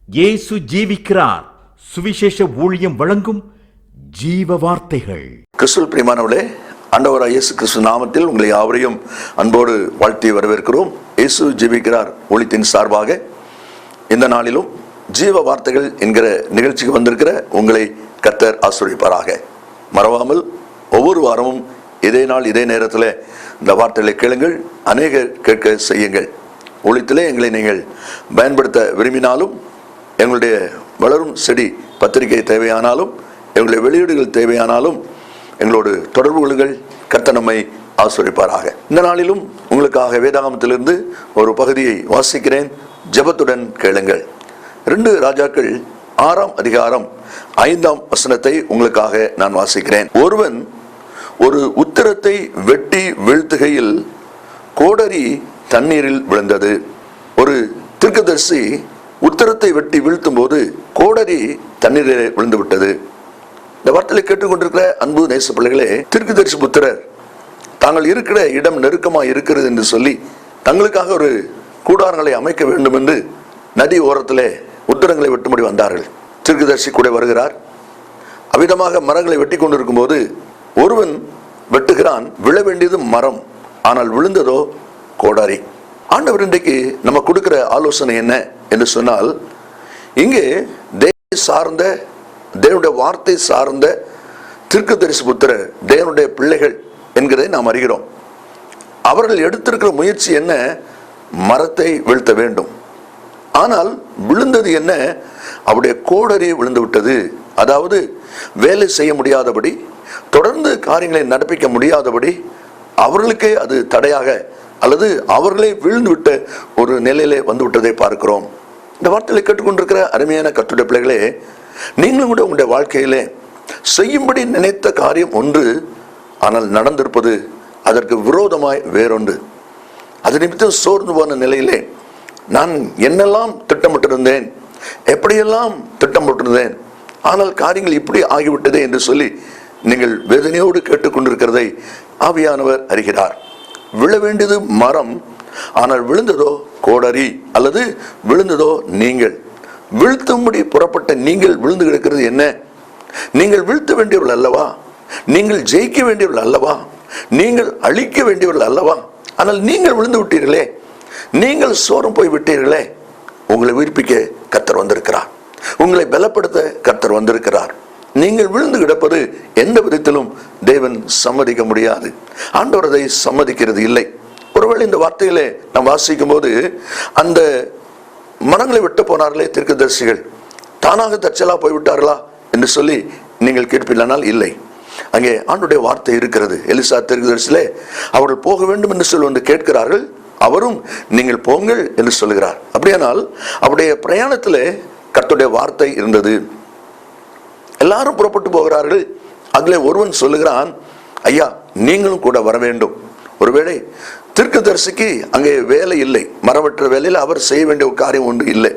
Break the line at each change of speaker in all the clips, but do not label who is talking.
இயேசு ஜீவிக்கிறார். சுவிசேஷ ஊழியம் வழங்கும் ஜீவ வார்த்தைகள்.
கிறிஸ்துவில் பிரியமானவர்களே, ஆண்டவராகிய இயேசு கிறிஸ்து நாமத்தில் உங்களை யாவரையும் அன்போடு வாழ்த்தி வரவேற்கிறோம். இயேசு ஜீவிக்கிறார் ஊழியத்தின் சார்பாக இந்த நாளிலும் ஜீவ வார்த்தைகள் என்கிற நிகழ்ச்சிக்கு வந்திருக்கிற உங்களை கர்த்தர் ஆசீர்வதிப்பாராக. மறவாமல் ஒவ்வொரு வாரமும் இதே நாள் இதே நேரத்தில் இந்த வார்த்தைகளை கேளுங்கள், அநேகர் கேட்க செய்யுங்கள். ஊழியத்திலே எங்களை நீங்கள் பயன்படுத்த விரும்பினாலும், எங்களுடைய வளரும் செடி பத்திரிகை தேவையானாலும், எங்களுடைய வெளியீடுகள் தேவையானாலும் எங்களோடு தொடர்பு கொள்ளுங்கள். கர்த்தர் நம்மை ஆசீர்வதிப்பாராக. இந்த நாளிலும் உங்களுக்காக வேதாகமத்திலிருந்து ஒரு பகுதியை வாசிக்கிறேன். ஜெபத்துடன் கேளுங்கள். 2 ராஜாக்கள் 6ஆம் அதிகாரம் 5ஆம் வசனத்தை உங்களுக்காக நான் வாசிக்கிறேன். ஒருவன் ஒரு உத்திரத்தை வெட்டி வீழ்த்துகையில் கோடரி தண்ணீரில் விழுந்தது. ஒரு தீர்க்கதரிசி உத்திரத்தை வெட்டி வீழ்த்தும் போது கோடரி தண்ணீரில் விழுந்து விட்டது. இந்த வார்த்தையை கேட்டுக்கொண்டிருக்கிற அன்பு நேச பிள்ளைகளே, தீர்க்கதரிசி புத்திரர் தாங்கள் இருக்கிற இடம் நெருக்கமாக இருக்கிறது என்று சொல்லி தங்களுக்காக ஒரு கூடாரங்களை அமைக்க வேண்டும் என்று நதி ஓரத்திலே உத்திரங்களை வெட்டும்படி வந்தார்கள். தீர்க்கதரிசி கூட வருகிறார். அவ்விதமாக மரங்களை வெட்டி கொண்டிருக்கும் போது ஒருவன் வெட்டுகிறான். விழ வேண்டியது மரம், ஆனால் விழுந்ததோ கோடாரி. ஆண்டவர் இன்றைக்கு நம்ம கொடுக்கிற ஆலோசனை என்ன என்று சொன்னால், இங்கே தேவனுடைய வார்த்தை சார்ந்த தீர்க்கதரிசி புத்திரர், தேவனுடைய பிள்ளைகள் என்கிறதை நாம் அறிகிறோம். அவர்கள் எடுத்திருக்கிற முயற்சி என்ன? மரத்தை வீழ்த்த வேண்டும். ஆனால் விழுந்தது என்ன? அவருடைய கோடரி விழுந்து விட்டது. அதாவது வேலை செய்ய முடியாதபடி, தொடர்ந்து காரியங்களை நடப்பிக்க முடியாதபடி அவர்களுக்கே அது தடையாக, அல்லது அவர்களே விழுந்து விட்ட ஒரு நிலையிலே வந்து விட்டதை பார்க்கிறோம். இந்த வார்த்தையை கேட்டுக்கொண்டிருக்கிற அருமையான கர்த்தருடைய பிள்ளைகளே, நீங்களும் கூட உங்களுடைய வாழ்க்கையிலே செய்யும்படி நினைத்த காரியம் ஒன்று, ஆனால் நடந்திருப்பது அதற்கு விரோதமாய் வேறொன்று. அது நிமித்தம் சோர்ந்து போன நிலையிலே நான் என்னெல்லாம் திட்டமிட்டிருந்தேன், எப்படியெல்லாம் திட்டமிட்டிருந்தேன், ஆனால் காரியங்கள் இப்படி ஆகிவிட்டதே என்று சொல்லி நீங்கள் வேதனையோடு கேட்டுக்கொண்டிருக்கிறதை ஆவியானவர் அறிகிறார். விழ வேண்டியது மரம், ஆனால் விழுந்ததோ கோடரி, அல்லது விழுந்ததோ நீங்கள். வீழ்த்தும்படி புறப்பட்ட நீங்கள் விழுந்து கிடக்கிறது என்ன? நீங்கள் வீழ்த்த வேண்டியவர்கள் அல்லவா? நீங்கள் ஜெயிக்க வேண்டியவர்கள் அல்லவா? நீங்கள் அழிக்க வேண்டியவர்கள் அல்லவா? ஆனால் நீங்கள் விழுந்து விட்டீர்களே, நீங்கள் சோரம் போய் விட்டீர்களே. உங்களை உயிர்ப்பிக்க கர்த்தர் வந்திருக்கிறார். உங்களை பலப்படுத்த கர்த்தர் வந்திருக்கிறார். நீங்கள் விழுந்து கிடப்பது எந்த விதத்திலும் தேவன் சம்மதிக்க முடியாது. ஆண்டவர் அதை சம்மதிக்கிறது இல்லை. ஒருவேளை இந்த வார்த்தையிலே நாம் வாசிக்கும் போது, அந்த மரங்களை விட்டு போனார்களே தீர்க்கதரிசிகள், தானாக தற்செயலா போய்விட்டார்களா என்று சொல்லி நீங்கள் கேட்பீர்களானால் இல்லை. அங்கே ஆண்டவருடைய வார்த்தை இருக்கிறது. எலிசா தீர்க்கதரிசியிலே அவர்கள் போக வேண்டும் என்று சொல்லி வந்து கேட்கிறார்கள். அவரும் நீங்கள் போங்கள் என்று சொல்லுகிறார். அப்படியானால் அவருடைய பிரயாணத்திலே கர்த்தருடைய வார்த்தை இருந்தது. எல்லாரும் புறப்பட்டு போகிறார்கள். அதிலே ஒருவன் சொல்லுகிறான், ஐயா நீங்களும் கூட வர வேண்டும். ஒருவேளை தீர்க்கதரிசிக்கு அங்கே வேலை இல்லை, மரவற்ற வேலையில் அவர் செய்ய வேண்டிய ஒரு காரியம் ஒன்று இல்லை.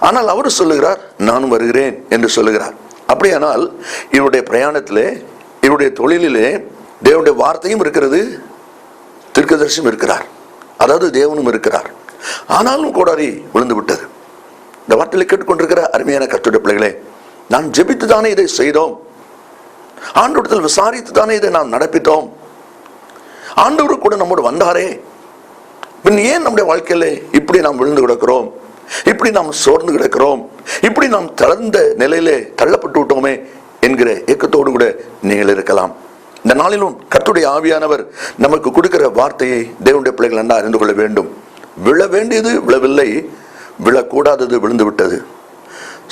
ஆனால் அவர் சொல்லுகிறார், நானும் வருகிறேன் என்று சொல்லுகிறார். அப்படியானால் இவருடைய பிரயாணத்திலே, இவருடைய தொழிலிலே தேவனுடைய வார்த்தையும் இருக்கிறது, தீர்க்கதரிசியும் இருக்கிறார், அதாவது தேவனும் இருக்கிறார். ஆனாலும் கோடாரி விழுந்து விட்டது. இந்த வார்த்தையை கேட்டுக்கொண்டிருக்கிற அருமையான கர்த்தருடைய பிள்ளைகளே, நான் ஜெபித்து தானே இதை செய்தோம், ஆண்டவரிடத்தில் விசாரித்து தானே இதை நாம் நடப்பித்தோம், ஆண்டவர் கூட நம்மோடு வந்தாரே, பின் ஏன் நம்முடைய வாழ்க்கையில இப்படி நாம் விழுந்து கிடக்கிறோம், இப்படி நாம் சோர்ந்து கிடக்கிறோம், இப்படி நாம் தளர்ந்த நிலையிலே தள்ளப்பட்டு விட்டோமே என்கிற ஏக்கத்தோடு கூட நீங்கள் இருக்கலாம். இந்த நாளிலும் கர்த்தருடைய ஆவியானவர் நமக்கு கொடுக்கிற வார்த்தையை தேவனுடைய பிள்ளைகள் என்ன அறிந்து கொள்ள வேண்டும். விழ வேண்டியது விழவில்லை, விழக்கூடாதது விழுந்து விட்டது.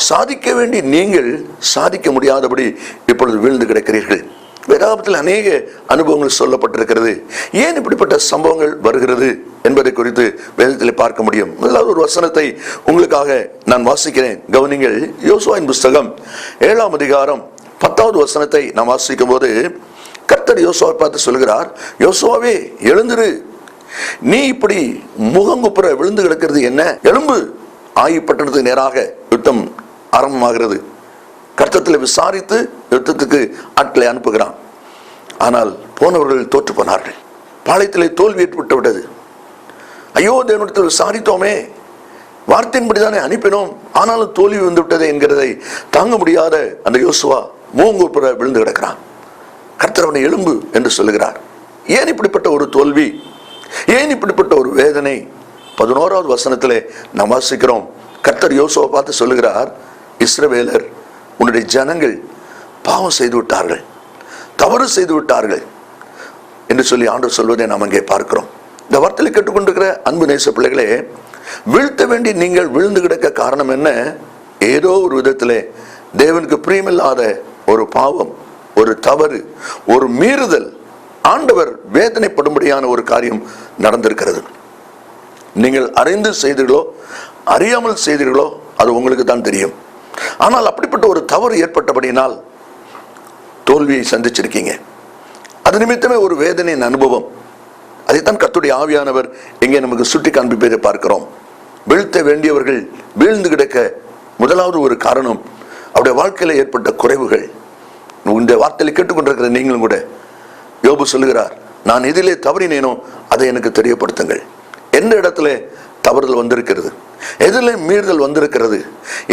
சாதிக்க வேண்டி நீங்கள் சாதிக்க முடியாதபடி இப்பொழுது வீழ்ந்து கிடக்கிறீர்கள். வேதாகமத்தில் அநேக அனுபவங்கள் சொல்லப்பட்டிருக்கிறது. ஏன் இப்படிப்பட்ட சம்பவங்கள் வருகிறது என்பதை குறித்து வேதத்தில் பார்க்க முடியும். முதலாவது ஒரு வசனத்தை உங்களுக்காக நான் வாசிக்கிறேன், கவனிங்கள். யோசுவாவின் புஸ்தகம் 7ஆம் அதிகாரம் 10வது வசனத்தை நாம் வாசிக்கும் போது கர்த்தர் யோசுவாவை பார்த்து சொல்கிறார், யோசுவாவே எழுந்திரு, நீ இப்படி முகங்குப்புற விழுந்து கிடக்கிறது என்ன? எழும்பு, ஆயி பட்டணத்துக்கு நேராக யுத்தம் ஆரம்பமாகிறது. கர்த்தத்தில் விசாரித்து யுத்தத்துக்கு ஆட்களை அனுப்புகிறான். ஆனால் போனவர்கள் தோற்று போனார்கள். பாளையத்திலே தோல்வி ஏற்பட்டு விட்டது. ஐயோ தேவனிடத்தில் விசாரித்தோமே, வார்த்தையின்படி தானே அனுப்பினோம், ஆனாலும் தோல்வி வந்து விட்டது என்கிறதை தாங்க முடியாத அந்த யோசுவா மூங்கூப்புற விழுந்து கிடக்கிறான். கர்த்தர் அவனை எழும்பு என்று சொல்லுகிறார். ஏன் இப்படிப்பட்ட ஒரு தோல்வி, ஏன் இப்படிப்பட்ட ஒரு வேதனை? 11வது வசனத்திலே நாம் வாசிக்கிறோம். கர்த்தர் யோசுவா பார்த்து சொல்லுகிறார், இஸ்ரவேலர் உன்னுடைய ஜனங்கள் பாவம் செய்து விட்டார்கள், தவறு செய்து விட்டார்கள் என்று சொல்லி ஆண்டவர் சொல்வதை நாம் அங்கே பார்க்கிறோம். இந்த வார்த்தையை கேட்டுக்கொண்டிருக்கிற அன்பு நேச பிள்ளைகளே, வீழ்த்த வேண்டி நீங்கள் விழுந்து கிடக்க காரணம் என்ன? ஏதோ ஒரு விதத்திலே தேவனுக்கு பிரியமில்லாத ஒரு பாவம், ஒரு தவறு, ஒரு மீறுதல், ஆண்டவர் வேதனைப்படும்படியான ஒரு காரியம் நடந்திருக்கிறது. நீங்கள் அறிந்து செய்தீர்களோ அறியாமல் செய்தீர்களோ அது உங்களுக்கு தான் தெரியும். ஆனால் அப்படிப்பட்ட ஒரு தவறு ஏற்பட்டபடியினால் தோல்வியை சந்திச்சிருக்கீங்க. அது நிமித்தமே ஒரு வேதனையின் அனுபவம். அதைத்தான் கர்த்தருடைய ஆவியானவர் எங்கே நமக்கு சுட்டி காண்பிப்பதை பார்க்கிறோம். வீழ்த்த வேண்டியவர்கள் வீழ்ந்து கிடக்க முதலாவது ஒரு காரணம் அவருடைய வாழ்க்கையில ஏற்பட்ட குறைவுகள். இந்த வார்த்தையை கேட்டுக்கொண்டிருக்கிற நீங்களும் கூட, யோபு சொல்லுகிறார், நான் எதிலே தவறினேனோ அதை எனக்கு தெரியப்படுத்துங்கள். எந்த இடத்துல தவறுதல் வந்திருக்கிறது, எதிலே மீறுதல் வந்திருக்கிறது,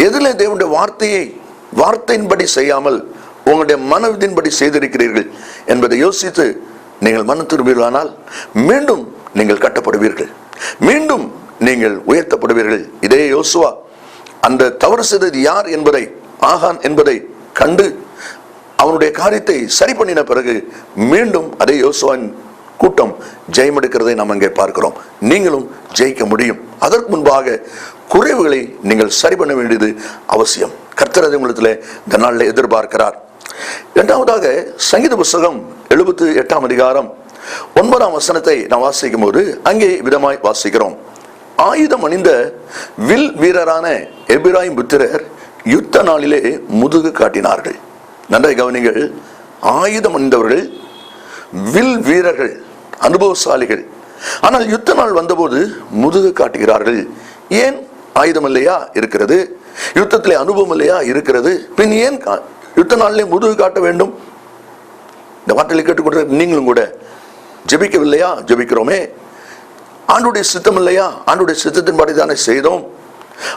எதிலே தேவனுடைய வார்த்தையின்படி செய்யாமல் உங்களுடைய மனவிதின்படி செய்திருக்கிறீர்கள் என்பதை யோசித்து நீங்கள் மனம் திரும்புவீர்களானால் மீண்டும் நீங்கள் கட்டப்படுவீர்கள், மீண்டும் நீங்கள் உயர்த்தப்படுவீர்கள். இதே யோசுவா அந்த தவறு செய்தது யார் என்பதை, ஆகான் என்பதை கண்டு அவனுடைய காரியத்தை சரி பண்ணின பிறகு மீண்டும் அதே யோசுவாவின் கூட்டம் ஜெயமெடுக்கிறதை நாம் அங்கே பார்க்கிறோம். நீங்களும் ஜெயிக்க முடியும். அதற்கு முன்பாக குறைவுகளை நீங்கள் சரி பண்ண வேண்டியது அவசியம். கர்த்தர் அதை உங்களிடத்தில் இந்த நாளில் எதிர்பார்க்கிறார். இரண்டாவதாக சங்கீத புஸ்தகம் 78ஆம் அதிகாரம் 9ஆம் வசனத்தை நாம் வாசிக்கும் போது அங்கே விதமாய் வாசிக்கிறோம். ஆயுதம் அணிந்த வில் வீரரான எபிராயிம் புத்திரர் யுத்த நாளிலே முதுகு காட்டினார்கள். நன்றாய் கவனிங்கள். ஆயுதம் அணிந்தவர்கள், வில் வீரர்கள், அனுபவசாலிகள். ஆனால் யுத்த நாள் வந்தபோது முதுகு காட்டுகிறார்கள். ஏன்? ஆயுதம் இல்லையா இருக்கிறது, யுத்தத்திலே அனுபவம் இல்லையா இருக்கிறது, பின் ஏன் யுத்த நாளிலே முதுகு காட்ட வேண்டும்? இந்த வார்த்தையை கேட்டுக்கொண்டு நீங்களும் கூட ஜெபிக்கவில்லையா? ஜெபிக்கிறோமே. ஆண்டுடைய சித்தம் இல்லையா? ஆண்டுடைய சித்தத்தின்படி தானே செய்தோம்.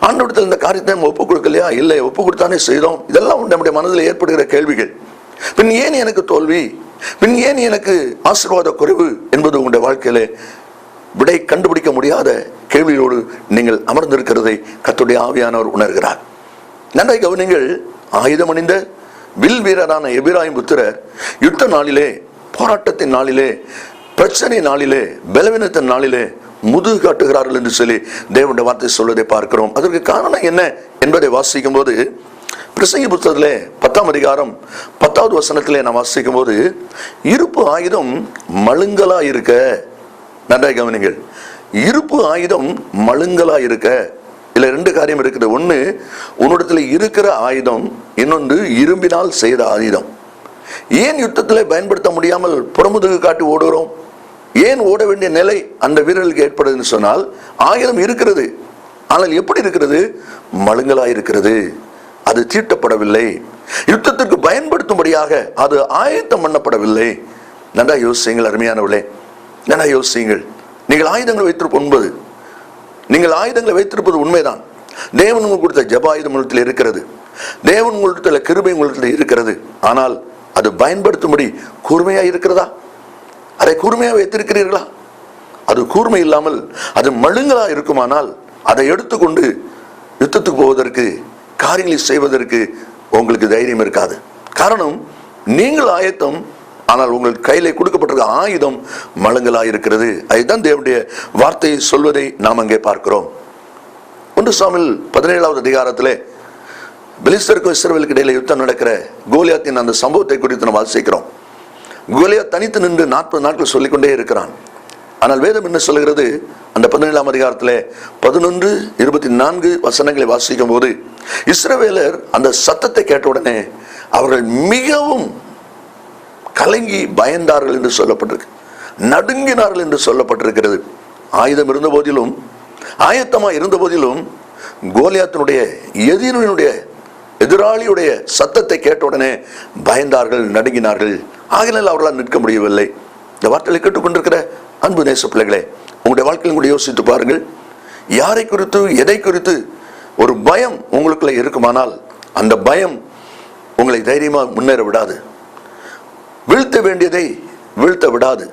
ஆண்டவரிடத்தில் இந்த காரியத்தை ஒப்புக் கொடுக்கலையா? இல்லை, ஒப்புக் கொடுத்தானே செய்தோம். இதெல்லாம் நம்முடைய மனதில் ஏற்படுகிற கேள்விகள். பின் ஏன் எனக்கு தோல்வி, பின் ஏன் எனக்கு ஆசீர்வாத குறைவு என்பது உங்களுடைய வாழ்க்கையில விடை கண்டுபிடிக்க முடியாத கேள்வியோடு நீங்கள் அமர்ந்திருக்கிறதை கர்த்தருடைய ஆவியானவர் உணர்கிறார். நன்றாய் கவனிங்கள். ஆயுதம் அணிந்த வில் வீரரான எபிராயிம் புத்திரர் யுத்த நாளிலே, போராட்டத்தின் நாளிலே, பிரச்சனை நாளிலே, பலவீனத்தின் நாளிலே முதுகு காட்டுகிறார்கள் என்று சொல்லி தேவனுடைய வார்த்தை சொல்வதை பார்க்கிறோம். அதற்கு காரணம் என்ன என்பதை வாசிக்கும் போது பிரசங்கி புத்தகத்திலே 10ஆம் அதிகாரம் 10வது வசனத்திலே நாம் வாசிக்கும் போது, இருப்பு ஆயுதம் மழுங்கலா இருக்க. நன்றாய் கவனிங்கள். இருப்பு ஆயுதம் மழுங்கலா இருக்க. இதுல 2 காரியம் இருக்குது. ஒன்று, உன்னிடத்தில் இருக்கிற ஆயுதம், இன்னொன்று இரும்பினால் செய்த ஆயுதம். ஏன் யுத்தத்திலே பயன்படுத்த முடியாமல் புறமுதுகு காட்டி ஓடுகிறோம்? ஏன் ஓட வேண்டிய நிலை அந்த வீரர்களுக்கு ஏற்படுதுன்னு சொன்னால், ஆயுதம் இருக்கிறது, ஆனால் எப்படி இருக்கிறது? மழுங்கலா இருக்கிறது. அது தீட்டப்படவில்லை, யுத்தத்திற்கு பயன்படுத்தும்படியாக அது ஆயத்தம் பண்ணப்படவில்லை. நன்றா யோசியுங்கள் அருமையானவர்களே, நன்றா யோசியுங்கள். நீங்கள் ஆயுதங்களை வைத்திருப்பது நீங்கள் ஆயுதங்களை வைத்திருப்பது உண்மைதான். தேவன் உங்களுக்கு கொடுத்த ஜெப ஆயுதம் உங்களிடத்தில் இருக்கிறது, தேவன் உங்களிடத்தில் கிருபை உங்களிடத்தில் இருக்கிறது. ஆனால் அது பயன்படுத்தும்படி கூர்மையா இருக்கிறதா? அதை கூர்மையா வைத்திருக்கிறீர்களா? அது கூர்மை இல்லாமல் அது மழுங்கலா இருக்குமானால் அதை எடுத்துக்கொண்டு யுத்தத்துக்கு போவதற்கு, காரியங்களை செய்வதற்கு உங்களுக்கு தைரியம் இருக்காது. காரணம், நீங்கள் ஆயத்தம், ஆனால் உங்கள் கையிலே கொடுக்கப்பட்டிருக்க ஆயுதம் மழுங்கலா இருக்கிறது. அதுதான் தேவனுடைய வார்த்தையை சொல்வதை நாம் அங்கே பார்க்கிறோம். 1 சாமுவேல் 17வது அதிகாரத்திலே பெலிஸ்தருக்கும் இஸ்ரவேலுக்கு இடையில யுத்தம் நடக்கிற கோலியாத்தின் அந்த சம்பவத்தை குறித்து நாம் வாசிக்கிறோம். கோலியாத் தனித்து நின்று 40 நாட்கள் சொல்லிக்கொண்டே இருக்கிறான். ஆனால் வேதம் என்ன சொல்கிறது? அந்த 17ஆம் அதிகாரத்திலே 11, 24 வசனங்களை வாசிக்கும் போது, இஸ்ரவேலர் அந்த சத்தத்தை கேட்டவுடனே அவர்கள் மிகவும் கலங்கி பயந்தார்கள் என்று சொல்லப்பட்டிருக்கு, நடுங்கினார்கள் என்று சொல்லப்பட்டிருக்கிறது. ஆயுதம் இருந்த போதிலும், ஆயத்தமா இருந்த போதிலும், கோலியாத்தினுடைய எதிராளியுடைய சத்தத்தை கேட்டவுடனே பயந்தார்கள், நடுங்கினார்கள். ஆகினால் அவர்களால் நிற்க முடியவில்லை. இந்த வார்த்தைகளை கேட்டுக்கொண்டிருக்கிற அன்பு நேச பிள்ளைகளே, உங்களுடைய வாழ்க்கையில் கூட யோசித்து பாருங்கள். யாரை குறித்து எதை குறித்து ஒரு பயம் உங்களுக்குள்ள இருக்குமானால் அந்த பயம் உங்களை தைரியமாக முன்னேற விடாது. வீழ்த்த வேண்டியதை வீழ்த்த விடாது.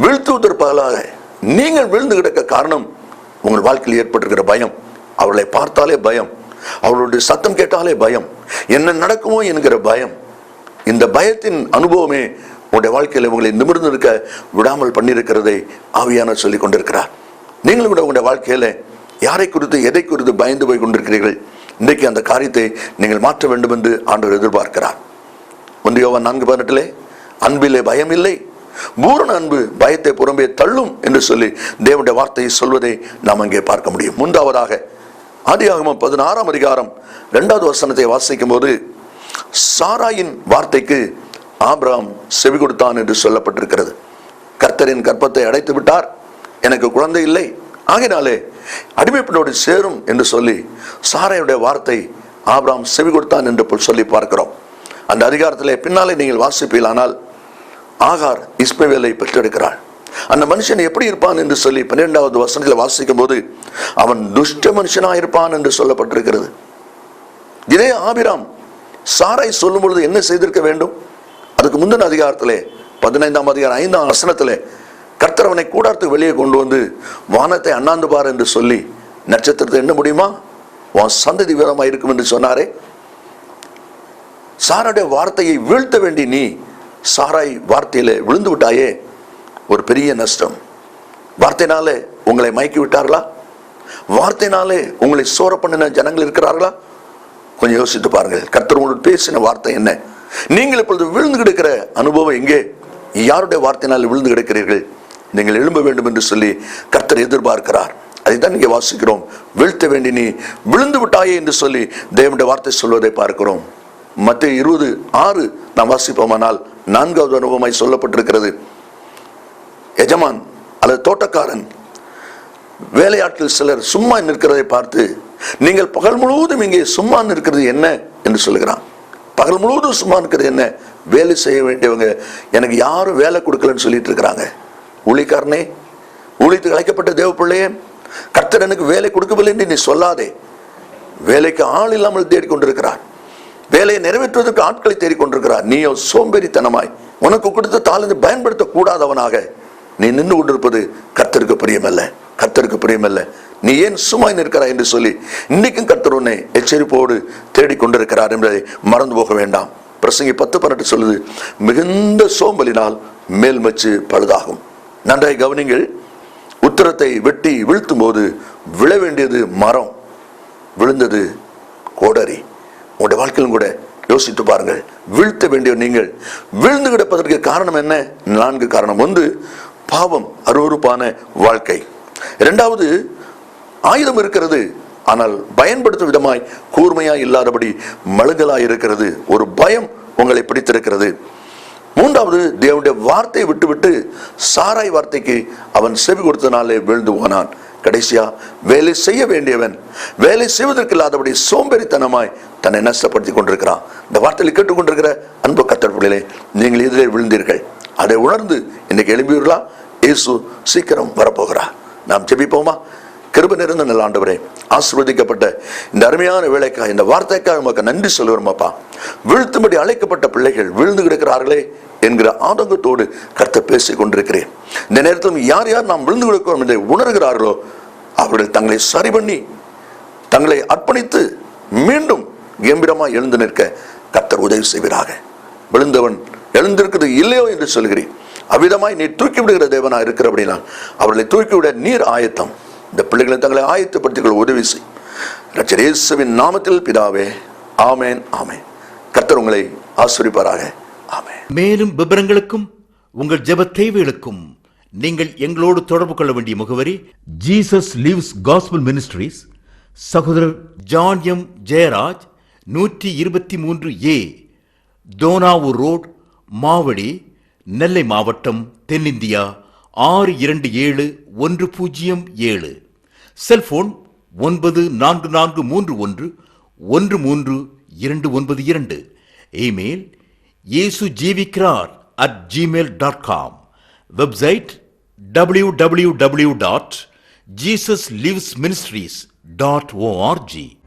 வீழ்த்துவதற்காக நீங்கள் விழுந்து கிடக்க காரணம் உங்கள் வாழ்க்கையில் ஏற்பட்டிருக்கிற பயம். அவர்களை பார்த்தாலே பயம், அவர்களுடைய சத்தம் கேட்டாலே பயம், என்ன நடக்குமோ என்கிற பயம். இந்த பயத்தின் அனுபவமே உங்களுடைய வாழ்க்கையில் உங்களை நிமிர்ந்து இருக்க விடாமல் பண்ணியிருக்கிறதை ஆவியானவர் சொல்லிக் கொண்டிருக்கிறார். நீங்களும் கூட உங்களுடைய வாழ்க்கையில யாரை குறித்து எதை குறித்து பயந்து போய் கொண்டிருக்கிறீர்கள்? இன்றைக்கு அந்த காரியத்தை நீங்கள் மாற்ற வேண்டும் என்று ஆண்டவர் எதிர்பார்க்கிறார். 1 யோவான் 4:18 அன்பிலே பயம் இல்லை, பூரண அன்பு பயத்தை புறம்பே தள்ளும் என்று சொல்லி தேவனுடைய வார்த்தையை சொல்வதை நாம் அங்கே பார்க்க முடியும். மூன்றாவதாக ஆதியாகமம் 16ஆம் அதிகாரம் 2வது வசனத்தை வாசிக்கும் போது சாராயின் வார்த்தைக்கு ஆபிரகாம் செவி கொடுத்தான் என்று சொல்லப்பட்டிருக்கிறது. கர்த்தரின் கற்பத்தை அடைத்து விட்டார், எனக்கு குழந்தை இல்லை, ஆகினாலே அடிமைப்பட்டோடு சேரும் என்று சொல்லி சாராயுடைய வார்த்தை ஆபிரகாம் செவி கொடுத்தான் என்று சொல்லி பார்க்கிறோம். அந்த அதிகாரத்திலே பின்னாலே நீங்கள் வாசிப்பீர்களானால் ஆகார் இஸ்மவேலை பெற்றெடுக்கிறாள். அந்த மனுஷன் எப்படி இருப்பான் என்று சொல்லி 12வது வசனத்தில் வாசிக்கும் போது அவன் துஷ்ட மனுஷனாக இருப்பான் என்று சொல்லப்பட்டிருக்கிறது. இதே ஆபிராம் சாராய் சொல்லும் பொழுது என்ன செய்திருக்க வேண்டும்? அதுக்கு முந்தின அதிகாரத்திலே 15ஆம் அதிகாரம் 5ஆம் வசனத்திலே கர்த்தர் அவனை கூடாரத்துக்கு வெளியே கொண்டு வந்து வானத்தை அண்ணாந்து பார் என்று சொல்லி நட்சத்திரத்தை எண்ண முடியுமா, உன் சந்ததி வீரமாக இருக்கும் என்று சொன்னாரே. சாராயுடைய வார்த்தையை வீழ்த்த வேண்டி நீ சாராய் வார்த்தையில விழுந்து விட்டாயே, ஒரு பெரிய நஷ்டம். வார்த்தையினாலே உங்களை மயக்கி விட்டார்களா? வார்த்தையினாலே உங்களை சோர பண்ணின ஜனங்கள் இருக்கிறார்களா? கொஞ்சம் யோசித்து பாருங்கள். கர்த்தர் உங்களுக்கு பேசின வார்த்தை என்ன? நீங்கள் இப்பொழுது விழுந்து கிடக்கிற அனுபவம் எங்கே? யாருடைய வார்த்தையினால் விழுந்து கிடக்கிறீர்கள்? நீங்கள் எழும்ப வேண்டும் என்று சொல்லி கர்த்தர் எதிர்பார்க்கிறார். அதைத்தான் இங்கே வாசிக்கிறோம். வீழ்த்த வேண்டி நீ விழுந்து விட்டாயே என்று சொல்லி தேவனுடைய வார்த்தை சொல்வதை பார்க்கிறோம். மத்தேயு 20:6 நாம் வாசிப்போமானால் 4வது அனுபவமாய் சொல்லப்பட்டிருக்கிறது. எஜமான் அல்லது தோட்டக்காரன் வேலையாட்கள் சிலர் சும்மா நிற்கிறதை பார்த்து நீங்கள் பகல் முழுவதும் இங்கே சும்மா நிற்கிறது என்ன என்று சொல்லுகிறான். பகல் முழுவதும் சும்மா இருக்கிறது என்ன? வேலை செய்ய வேண்டியவங்க எனக்கு யாரும் வேலை கொடுக்கலன்னு சொல்லிட்டு இருக்கிறாங்க. ஊழியக்காரனே, ஊழியத்துக்கு அழைக்கப்பட்ட தேவ பிள்ளையே, கர்த்தர் எனக்கு வேலை கொடுக்கவில்லை என்று நீ சொல்லாதே. வேலைக்கு ஆள் இல்லாமல் தேடிக்கொண்டிருக்கிறார். வேலையை நிறைவேற்றுவதற்கு ஆட்களை தேடிக்கொண்டிருக்கிறார். நீயோ சோம்பேறித்தனமாய் உனக்கு கொடுத்த தாளந்து பயன்படுத்த கூடாதவனாக நீ நின்று கொண்டிருப்பது கர்த்தருக்கு பிரியமல்ல, கர்த்தருக்கு பிரியமல்ல. நீ ஏன் சும்மா நிற்கிறாய் என்று சொல்லி இன்னைக்கும் கர்த்தர் உன்னை எச்சரிப்போடு தேடிக்கொண்டிருக்கிறார் என்பதை மறந்து போக வேண்டாம். பிரசங்கி 10:18 சொல்லுது, மிகுந்த சோம்பலினால் மேல்மச்சு பழுதாகும். நன்றாய் கவனிங்கள். உத்தரத்தை வெட்டி வீழ்த்தும் போது விழ வேண்டியது மரம், விழுந்தது கோடரி. உங்களுடைய வாழ்க்கையிலும் கூட யோசித்து பாருங்கள். வீழ்த்த வேண்டிய நீங்கள் விழுந்து கிடப்பதற்கு காரணம் என்ன? 4 காரணம். 1, பாவம், அருவருப்பான வாழ்க்கை. 2வது, ஆயுதம் இருக்கிறது ஆனால் பயன்படுத்தும் விதமாய் கூர்மையாய் இல்லாதபடி மழுங்கலாய் இருக்கிறது. ஒரு பயம் உங்களை பிடித்திருக்கிறது. 3வது, தேவனுடைய வார்த்தையை விட்டுவிட்டு சாராய் வார்த்தைக்கு அவன் செவி கொடுத்தனாலே வீழ்ந்து போனான். கடைசியா, வேலை செய்ய வேண்டியவன் வேலை செய்வதற்கு இல்லாதபடி சோம்பேறித்தனமாய் தன்னை நஷ்டப்படுத்திக் கொண்டிருக்கிறான். இந்த வார்த்தையில் கேட்டுக்கொண்டிருக்கிற அன்பு கர்த்தர் பிள்ளைகளே, நீங்கள் இதிலே விழுந்தீர்கள். அதை உணர்ந்து இன்னைக்கு எழும்பியுள்ளா. இயேசு சீக்கிரம் வரப்போகிறார். நாம் ஜெபிப்போமா? கிருபை நிறைந்த நல்ல ஆண்டவரே, ஆசீர்வதிக்கப்பட்ட இந்த அருமையான வேலைக்காக, இந்த வார்த்தைக்காக நமக்கு நன்றி சொல்லுவோம். அப்பா, வீழ்த்தும்படி அழைக்கப்பட்ட பிள்ளைகள் விழுந்து கிடக்கிறார்களே என்கிற ஆதங்கத்தோடு கர்த்தர் பேசிக் கொண்டிருக்கிறேன். இந்த நேரத்தில் யார் யார் நாம் விழுந்து கிடக்கிறோம் என்று உணர்கிறார்களோ அவர்கள் தங்களை சரி பண்ணி தங்களை அர்ப்பணித்து மீண்டும் கம்பீரமாய் எழுந்து நிற்க கர்த்தர் உதவி செய்வீராக. விழுந்தவன் எழுந்திருக்கிறது இல்லையோ என்று சொல்கிறேன். அவ்விதமாய் நீ தூக்கி விடுகிற தேவனா இருக்கிறபடினா அவர்களை தூக்கிவிட நீர் ஆயத்தம். இந்த பிள்ளைகளை தங்களை ஆயத்தப்படுத்திக் உதவி செய். இரட்சகர் இயேசுவின் நாமத்தில் பிதாவே, ஆமேன், ஆமேன். கர்த்தர் உங்களை ஆசீர்வதிப்பாராக. ஆமேன்.
மேலும் விவரங்களுக்கும் உங்கள் ஜெப தேவைகளுக்கும் நீங்கள் எங்களோடு தொடர்பு கொள்ள வேண்டிய முகவரி: ஜீசஸ் லிவ்ஸ் காஸ்பல் மினிஸ்ட்ரீஸ், சகோதரர் John M Jeyaraj, 123A Dohnavur road, Mavadi, Nellai மாவட்டம், தென்னிந்தியா 627107. Cellphone 9443113292. Email yesujivikaar@gmail.com. Website www.jesuslives.com. jesuslivesministries.org.